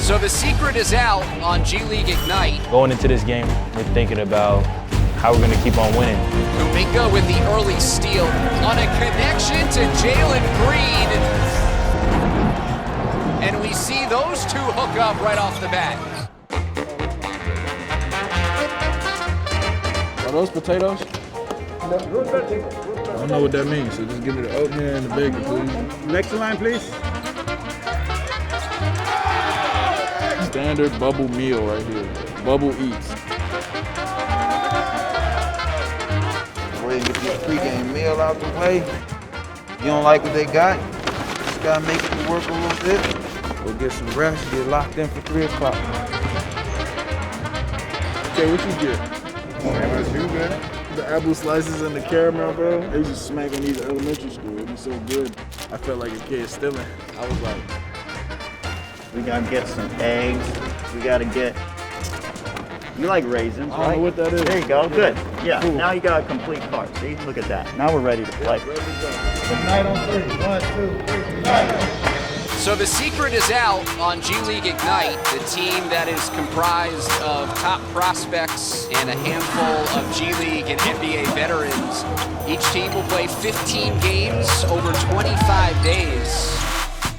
So the secret is out on G League Ignite. Going into this game, we're thinking about how we're going to keep on winning. Kuminga with the early steal on a connection to Jalen Green. And we see those two hook up right off the bat. Are those potatoes? I don't know what that means, so just give me the oatmeal and the bacon, please. Next line, please. Standard bubble meal right here. Bubble eats. Go ahead and get this pregame meal out the way. You don't like what they got? Just gotta make it work a little bit. Go get some rest, get locked in for 3 o'clock. Okay, what you get? The apple slices and the caramel, bro. They used to smack in these elementary school. It was so good. I felt like a kid stealing. I was like, We gotta get some eggs. We gotta get. You like raisins, I right? don't know what that is. There you go. Good. Yeah. Cool. Now you got a complete cart. See? Look at that. Now we're ready to play. Night on 3. 1, 2, 3, night. So the secret is out on G League Ignite, the team that is comprised of top prospects and a handful of G League and NBA veterans. Each team will play 15 games over 25 days.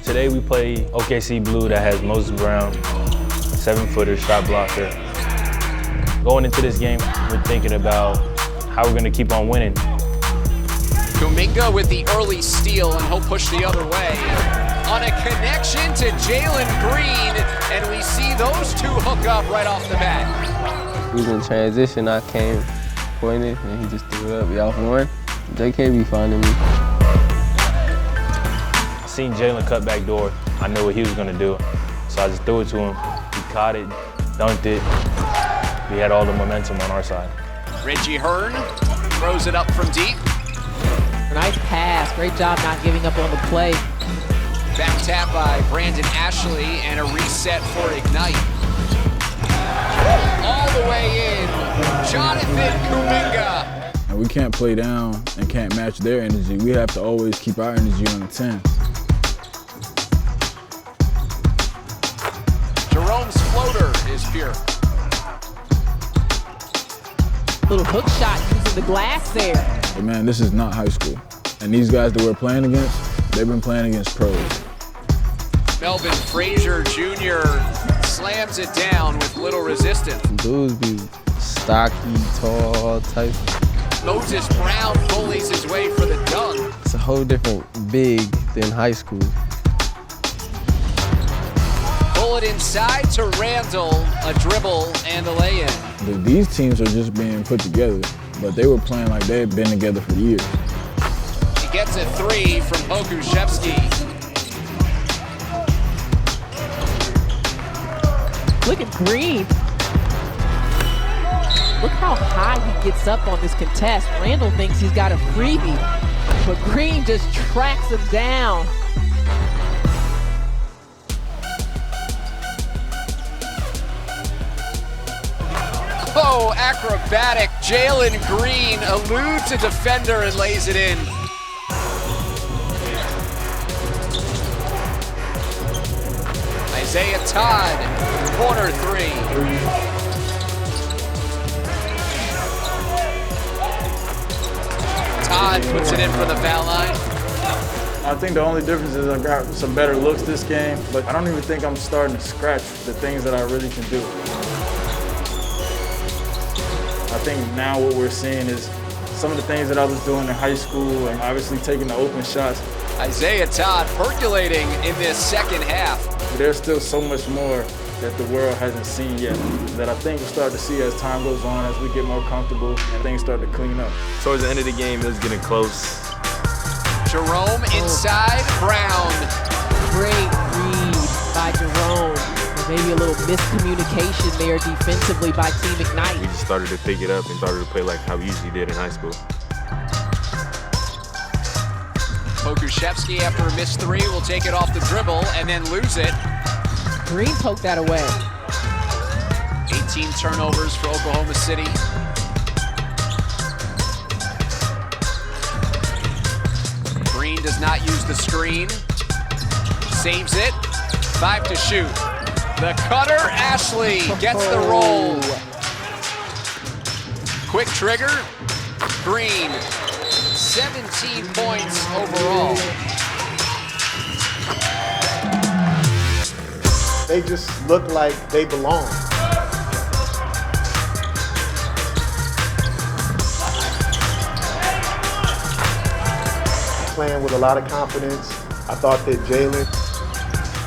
Today we play OKC Blue that has Moses Brown, 7-footer, shot blocker. Going into this game, we're thinking about how we're going to keep on winning. Kuminga with the early steal, and he'll push the other way. On a connection to Jalen Green, and we see those two hook up right off the bat. We was in transition, I came, pointed, and he just threw it up. We off one. JK be finding me. I seen Jalen cut back door. I knew what he was going to do, so I just threw it to him. He caught it, dunked it. We had all the momentum on our side. Reggie Hearn throws it up from deep. Nice pass. Great job not giving up on the play. Back tap by Brandon Ashley and a reset for Ignite. All the way in, Jonathan Kuminga. and we can't play down and can't match their energy. We have to always keep our energy on the 10. Jerome's floater is pure. Little hook shot using the glass there. But man, this is not high school. And these guys that we're playing against, they've been playing against pros. Melvin Frazier Jr. slams it down with little resistance. Dudes be stocky, tall type. Moses Brown bullies his way for the dunk. It's a whole different big than high school. Bullet inside to Randall, a dribble and a lay-in. These teams are just being put together, but they were playing like they had been together for years. He gets a three from Pokuševski. Look at Green. Look how high he gets up on this contest. Randall thinks he's got a freebie, but Green just tracks him down. Oh, acrobatic. Jalen Green eludes a defender and lays it in. Isaiah Todd, corner three. Todd puts it in for the foul line. I think the only difference is I got some better looks this game, but I don't even think I'm starting to scratch the things that I really can do. I think now what we're seeing is some of the things that I was doing in high school and obviously taking the open shots. Isaiah Todd percolating in this second half. There's still so much more that the world hasn't seen yet that I think we'll start to see as time goes on, as we get more comfortable and things start to clean up. Towards the end of the game, it was getting close. Jerome inside, Brown. Great read by Jerome. Maybe a little miscommunication there defensively by Team Ignite. We just started to pick it up and started to play like how we usually did in high school. Pokuševski, after a missed three, will take it off the dribble and then lose it. Green poked that away. 18 turnovers for Oklahoma City. Green does not use the screen. Saves it. 5 to shoot. The cutter, Ashley gets the roll. Quick trigger, Green, 17 points overall. They just look like they belong. Playing with a lot of confidence. I thought that Jalen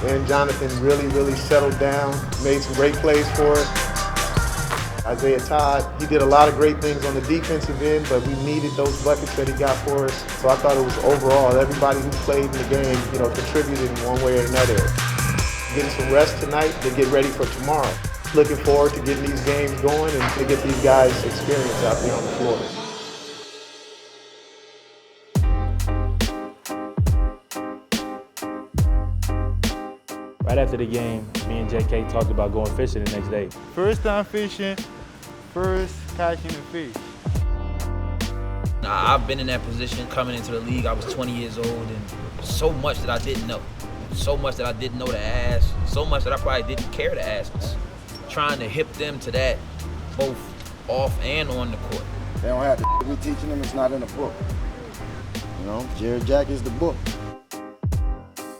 and Jonathan really settled down, made some great plays for us. Isaiah Todd, he did a lot of great things on the defensive end, but we needed those buckets that he got for us. So I thought it was overall, everybody who played in the game, contributed in one way or another. Getting some rest tonight to get ready for tomorrow. Looking forward to getting these games going and to get these guys experience out there on the floor. Right after the game, me and JK talked about going fishing the next day. First time fishing, first catching a fish. I've been in that position coming into the league. I was 20 years old, and so much that I didn't know. So much that I didn't know to ask. So much that I probably didn't care to ask. Trying to hip them to that, both off and on the court. They don't have to. We're teaching them, it's not in the book. Jarrett Jack is the book.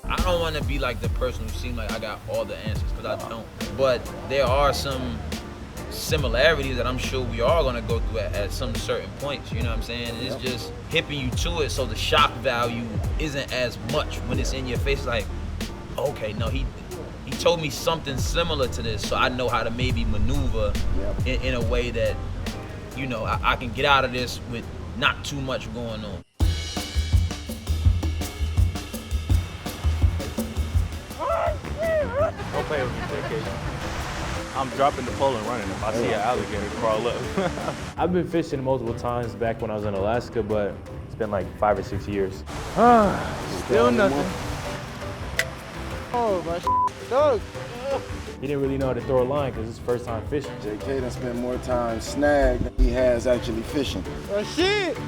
I don't want to be like the person who seems like I got all the answers, because I don't. But there are some similarities that I'm sure we are going to go through at some certain points, you know what I'm saying? It's just hipping you to it so the shock value isn't as much when it's in your face, like, okay, no, he told me something similar to this, so I know how to maybe maneuver in a way that, I can get out of this with not too much going on. Don't play with me, JK. I'm dropping the pole and running. If I see an alligator, crawl up. I've been fishing multiple times back when I was in Alaska, but it's been like 5 or 6 years. Still nothing. Oh, my dog. He didn't really know how to throw a line because it's his first time fishing. JK done spent more time snagged than he has actually fishing. Oh, shit.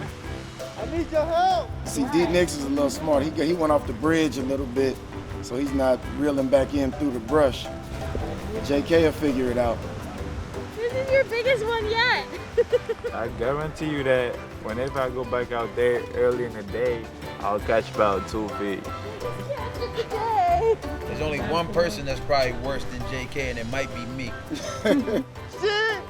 I need your help. See, Nix is a little smart. He went off the bridge a little bit, so he's not reeling back in through the brush. JK will figure it out. This is your biggest one yet. I guarantee you that whenever I go back out there early in the day, I'll catch about 2 fish. There's only one person that's probably worse than JK, and it might be me. Shit!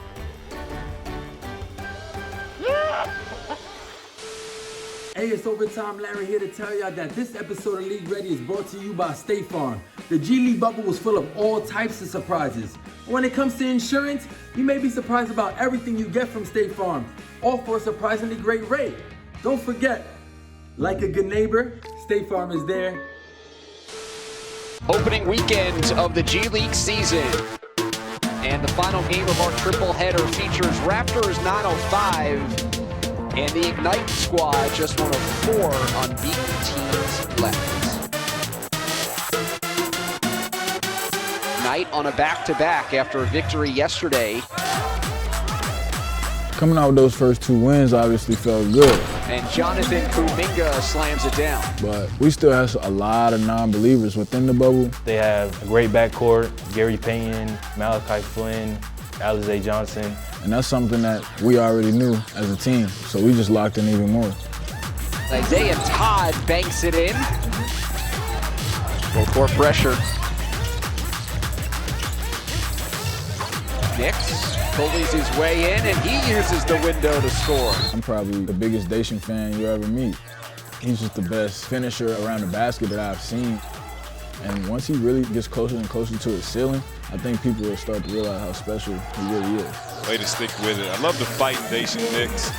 Hey, it's Overtime Larry here to tell y'all that this episode of League Ready is brought to you by State Farm. The G League bubble was full of all types of surprises. When it comes to insurance, you may be surprised about everything you get from State Farm, all for a surprisingly great rate. Don't forget, like a good neighbor, State Farm is there. Opening weekend of the G League season. And the final game of our triple header features Raptors 905. And the Ignite squad just one of 4 unbeaten teams left. Ignite on a back-to-back after a victory yesterday. Coming out with those first 2 wins obviously felt good. And Jonathan Kuminga slams it down. But we still have a lot of non-believers within the bubble. They have a great backcourt, Gary Payton, Malachi Flynn, Alizé Johnson. And that's something that we already knew as a team, so we just locked in even more. Isaiah Todd banks it in. Full court pressure. Nix bullies his way in, and he uses the window to score. I'm probably the biggest Daishen fan you ever meet. He's just the best finisher around the basket that I've seen. And once he really gets closer and closer to his ceiling, I think people will start to realize how special he really is. Way to stick with it. I love the fight, Daishen Nix.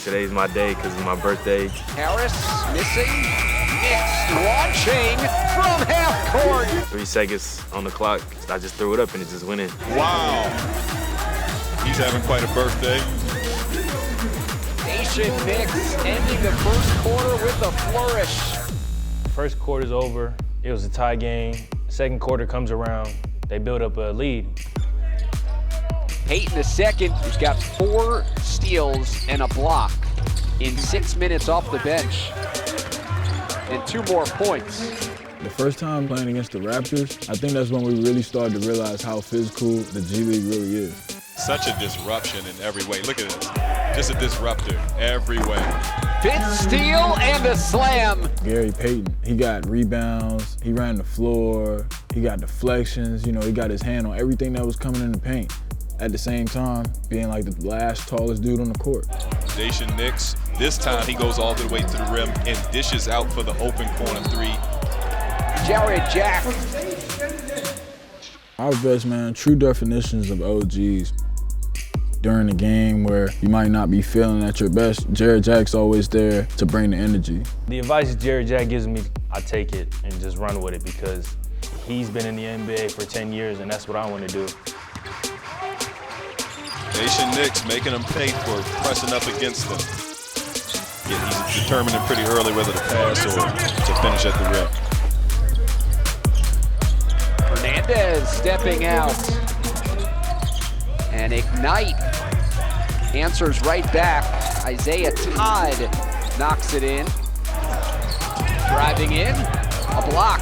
Today's my day because it's my birthday. Harris missing. Nix launching from half court. 3 seconds on the clock. I just threw it up and it just went in. Wow. He's having quite a birthday. Daishen Nix ending the first quarter with a flourish. First quarter's over. It was a tie game. Second quarter comes around. They build up a lead. Payton the second, he's got 4 steals and a block in 6 minutes off the bench. And 2 more points. The first time playing against the Raptors, I think that's when we really started to realize how physical the G League really is. Such a disruption in every way. Look at this. Just a disruptor every way. Fifth steal and a slam. Gary Payton, he got rebounds, he ran the floor, he got deflections, you know, he got his hand on everything that was coming in the paint. At the same time, being like the last tallest dude on the court. Daishen Nix, this time he goes all the way to the rim and dishes out for the open corner three. Jarrett Jack. Our best, man, true definitions of OGs. During the game where you might not be feeling at your best, Jarrett Jack's always there to bring the energy. The advice Jarrett Jack gives me, I take it and just run with it because he's been in the NBA for 10 years and that's what I want to do. Daishen Nix making them pay for pressing up against them. Yeah, he's determining pretty early whether to pass or to finish at the rim. Hernandez stepping out. And Ignite answers right back. Isaiah Todd knocks it in. Driving in, a block.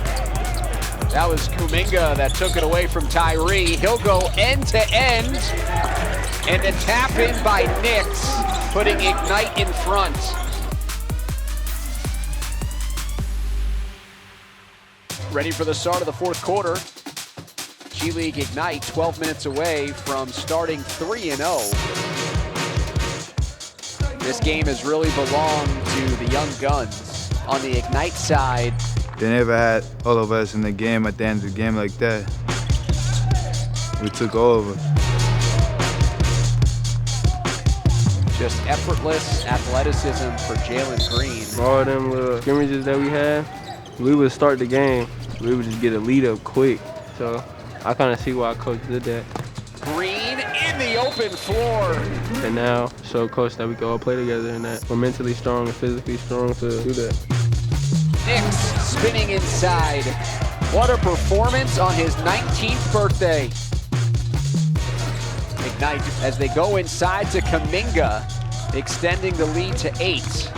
That was Kuminga that took it away from Tyree. He'll go end to end. And a tap in by Nix, putting Ignite in front. Ready for the start of the fourth quarter. G League Ignite 12 minutes away from starting 3-0. This game has really belonged to the young guns. On the Ignite side, they never had all of us in the game at the end of the game like that. We took over. just effortless athleticism for Jalen Green. All them little scrimmages that we had, we would start the game. We would just get a lead up quick. So I kind of see why Coach did that. Green in the open floor. And now show Coach that we can all play together and that we're mentally strong and physically strong to do that. Nix spinning inside. What a performance on his 19th birthday. Ignite as they go inside to Kuminga, extending the lead to 8.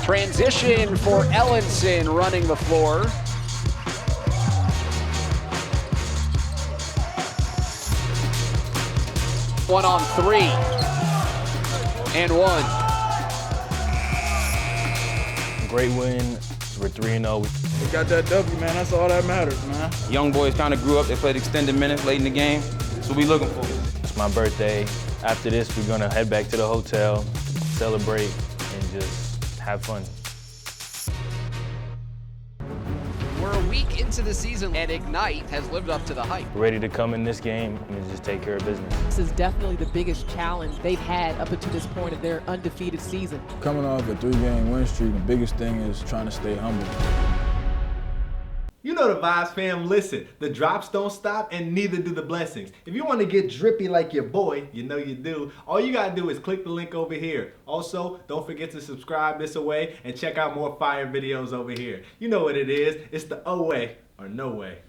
Transition for Ellenson running the floor. One on 3. And 1. Great win. We're 3-0. We got that W, man. That's all that matters, man. Young boys kind of grew up. They played extended minutes late in the game. That's what we looking for. It's my birthday. After this, we're going to head back to the hotel, celebrate, and just have fun. We're a week into the season, and Ignite has lived up to the hype. We're ready to come in this game and just take care of business. This is definitely the biggest challenge they've had up until this point of their undefeated season. Coming off a 3-game win streak, the biggest thing is trying to stay humble. You know the vibes, fam. Listen, the drops don't stop and neither do the blessings. If you want to get drippy like your boy, you know you do, all you got to do is click the link over here. Also, don't forget to subscribe this away and check out more fire videos over here. You know what it is. It's the O way or no way.